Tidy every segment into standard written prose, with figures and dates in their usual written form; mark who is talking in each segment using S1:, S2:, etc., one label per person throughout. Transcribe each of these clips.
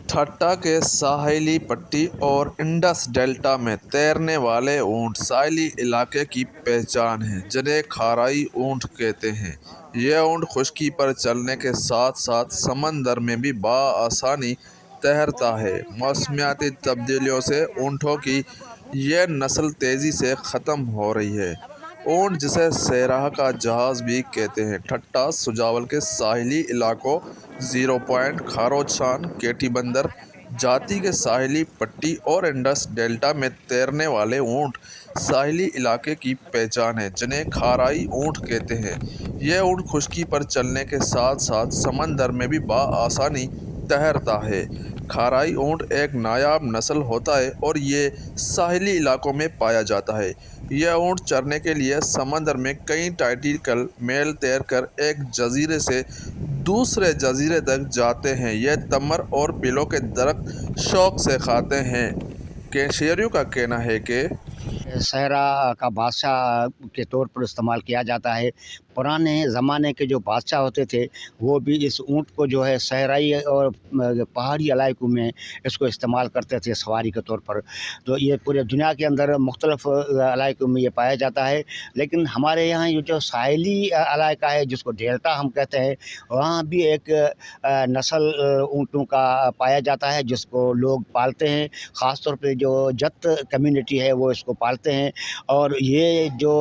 S1: ठट्टा के साहिली पट्टी और इंडस डेल्टा में तैरने वाले ऊँट साहिली इलाके की पहचान हैं, जिन्हें खाराई ऊँट कहते हैं। ये ऊँट खुश्की पर चलने के साथ साथ समंदर में भी बआसानी तैरता है। मौसमियाती तब्दीलियों से ऊँटों की ये नस्ल तेज़ी से ख़त्म हो रही है। ऊँट, जिसे सैराह का जहाज़ भी कहते हैं, ठट्टा सुजावल के साहिली इलाकों ज़ीरो पॉइंट, खारोचान, केटी बंदर जाति के साहिली पट्टी और इंडस डेल्टा में तैरने वाले ऊँट साहिली इलाके की पहचान है, जिन्हें खाराई ऊँट कहते हैं। यह ऊँट खुश्की पर चलने के साथ साथ समंदर में भी बआसानी तैरता है। खाराई ऊँट एक नायाब नस्ल होता है और ये साहिली इलाकों में पाया जाता है। यह ऊँट चरने के लिए समंदर में कई नाटिकल मील तैरकर एक जजीरे से दूसरे जजीरे तक जाते हैं। यह तमर और पिलों के दरख्त शौक से खाते हैं। केशियरियों का कहना है कि
S2: सहरा का बादशाह के तौर पर इस्तेमाल किया जाता है। पुराने ज़माने के जो बादशाह होते थे वो भी इस ऊँट को जो है सहराई और पहाड़ी इलाकों में इसको इस्तेमाल करते थे सवारी के तौर पर। तो ये पूरे दुनिया के अंदर मुख्तलिफ़ इलाकों में ये पाया जाता है, लेकिन हमारे यहाँ ये जो साहिली इलाका है जिसको डेल्टा हम कहते हैं, वहाँ भी एक नस्ल ऊँटों का पाया जाता है जिसको लोग पालते हैं। ख़ास तौर पे जो जत कम्युनिटी है वो इसको पालते हैं। और ये जो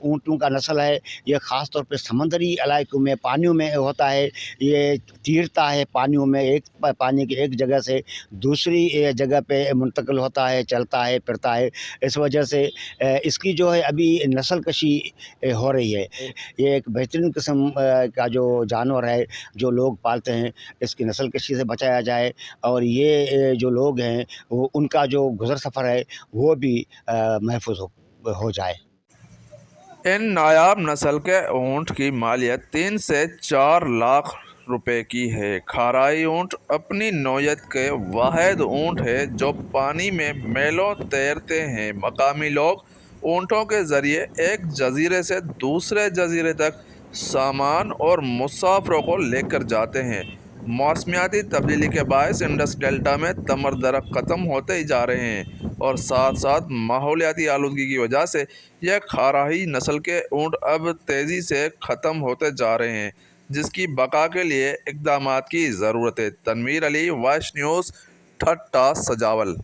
S2: ऊँटों का नस्ल है ये ख़ास तौर पे समंदरी इलाकों में पानियों में होता है। ये तैरता है पानियों में, एक पानी की एक जगह से दूसरी जगह पे मुंतकिल होता है, चलता है, फिरता है। इस वजह से इसकी जो है अभी नस्ल कशी हो रही है। ये एक बेहतरीन किस्म का जो जानवर है जो लोग पालते हैं, इसकी नस्ल कशी से बचाया जाए और ये जो लोग हैं वो उनका जो गुज़र सफ़र है वो भी महफूज हो जाए।
S1: इन नायाब नस्ल के ऊँट की मालियत 3 से 4 लाख रुपए की है। खाराई ऊँट अपनी नौयत के वाहिद ऊँट है जो पानी में मीलों तैरते हैं। मकामी लोग ऊँटों के ज़रिए एक जजीरे से दूसरे जजीरे तक सामान और मुसाफिरों को लेकर जाते हैं। मौसमियाती तब्दीली के बायस इंडस डेल्टा में तमर दरख्त ख़त्म होते ही जा रहे हैं और साथ साथ माहौलियाती आलूदगी की वजह से यह खाराही नस्ल के ऊँट अब तेज़ी से ख़त्म होते जा रहे हैं, जिसकी बका के लिए इक़दामात की ज़रूरत है। तनवीर अली, वॉइस न्यूज़, ठट्टा, सजावल।